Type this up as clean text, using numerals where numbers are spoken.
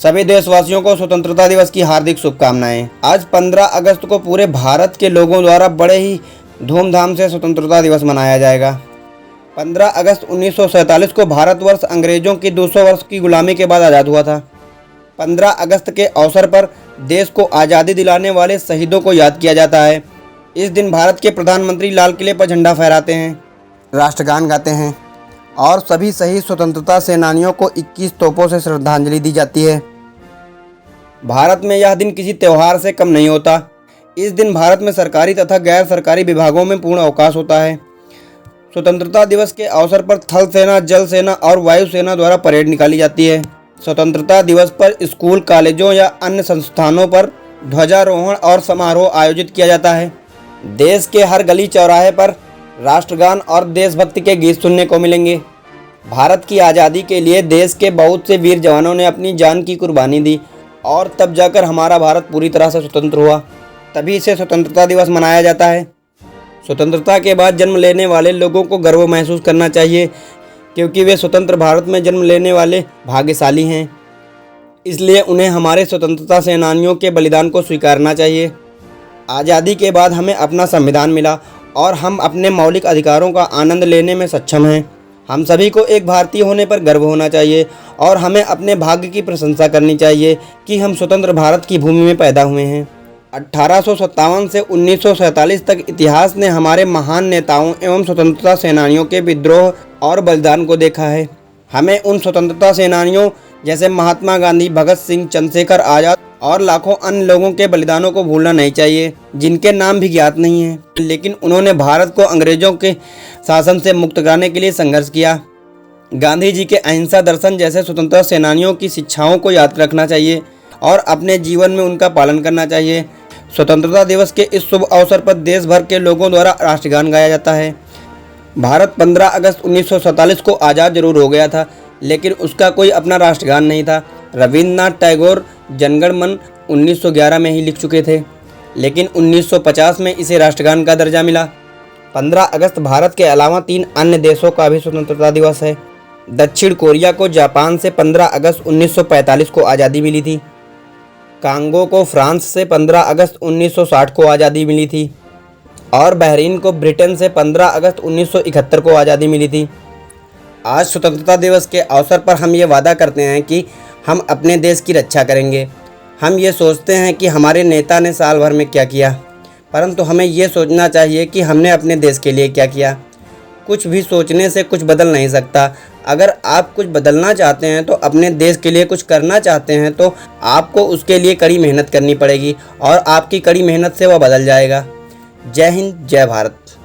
सभी देशवासियों को स्वतंत्रता दिवस की हार्दिक शुभकामनाएं। आज 15 अगस्त को पूरे भारत के लोगों द्वारा बड़े ही धूमधाम से स्वतंत्रता दिवस मनाया जाएगा। 15 अगस्त 1947 को भारतवर्ष अंग्रेजों की 200 वर्ष की गुलामी के बाद आज़ाद हुआ था। 15 अगस्त के अवसर पर देश को आज़ादी दिलाने वाले शहीदों को याद किया जाता है। इस दिन भारत के प्रधानमंत्री लाल किले पर झंडा फहराते हैं, राष्ट्रगान गाते हैं और सभी शहीद स्वतंत्रता सेनानियों को 21 तोपों से श्रद्धांजलि दी जाती है। भारत में यह दिन किसी त्यौहार से कम नहीं होता। इस दिन भारत में सरकारी तथा गैर सरकारी विभागों में पूर्ण अवकाश होता है। स्वतंत्रता दिवस के अवसर पर थल सेना, जल सेना और वायु सेना द्वारा परेड निकाली जाती है। स्वतंत्रता दिवस पर स्कूल, कॉलेजों या अन्य संस्थानों पर ध्वजारोहण और समारोह आयोजित किया जाता है। देश के हर गली चौराहे पर राष्ट्रगान और देशभक्ति के गीत सुनने को मिलेंगे। भारत की आज़ादी के लिए देश के बहुत से वीर जवानों ने अपनी जान की कुर्बानी दी और तब जाकर हमारा भारत पूरी तरह से स्वतंत्र हुआ। तभी इसे स्वतंत्रता दिवस मनाया जाता है। स्वतंत्रता के बाद जन्म लेने वाले लोगों को गर्व महसूस करना चाहिए, क्योंकि वे स्वतंत्र भारत में जन्म लेने वाले भाग्यशाली हैं। इसलिए उन्हें हमारे स्वतंत्रता सेनानियों के बलिदान को स्वीकारना चाहिए। आज़ादी के बाद हमें अपना संविधान मिला और हम अपने मौलिक अधिकारों का आनंद लेने में सक्षम हैं। हम सभी को एक भारतीय होने पर गर्व होना चाहिए और हमें अपने भाग्य की प्रशंसा करनी चाहिए कि हम स्वतंत्र भारत की भूमि में पैदा हुए हैं। 1857 से 1947 तक इतिहास ने हमारे महान नेताओं एवं स्वतंत्रता सेनानियों के विद्रोह और बलिदान को देखा है। हमें उन स्वतंत्रता सेनानियों जैसे महात्मा गांधी, भगत सिंह, चंद्रशेखर आज़ाद और लाखों अन्य लोगों के बलिदानों को भूलना नहीं चाहिए, जिनके नाम भी ज्ञात नहीं हैं, लेकिन उन्होंने भारत को अंग्रेजों के शासन से मुक्त कराने के लिए संघर्ष किया। गांधी जी के अहिंसा दर्शन जैसे स्वतंत्रता सेनानियों की शिक्षाओं को याद रखना चाहिए और अपने जीवन में उनका पालन करना चाहिए। स्वतंत्रता दिवस के इस शुभ अवसर पर देश भर के लोगों द्वारा राष्ट्रगान गाया जाता है। भारत 15 अगस्त 1947 को आज़ाद जरूर हो गया था, लेकिन उसका कोई अपना राष्ट्रगान नहीं था। रविंद्रनाथ टैगोर जनगण मन 1911 में ही लिख चुके थे, लेकिन 1950 में इसे राष्ट्रगान का दर्जा मिला। 15 अगस्त भारत के अलावा 3 अन्य देशों का भी स्वतंत्रता दिवस है। दक्षिण कोरिया को जापान से 15 अगस्त 1945 को आज़ादी मिली थी। कांगो को फ्रांस से 15 अगस्त 1960 को आज़ादी मिली थी और बहरीन को ब्रिटेन से 15 अगस्त 1971 को आज़ादी मिली थी। आज स्वतंत्रता दिवस के अवसर पर हम ये वादा करते हैं कि हम अपने देश की रक्षा करेंगे। हम ये सोचते हैं कि हमारे नेता ने साल भर में क्या किया, परंतु हमें ये सोचना चाहिए कि हमने अपने देश के लिए क्या किया। कुछ भी सोचने से कुछ बदल नहीं सकता। अगर आप कुछ बदलना चाहते हैं, तो अपने देश के लिए कुछ करना चाहते हैं, तो आपको उसके लिए कड़ी मेहनत करनी पड़ेगी और आपकी कड़ी मेहनत से वह बदल जाएगा। जय हिंद, जय भारत।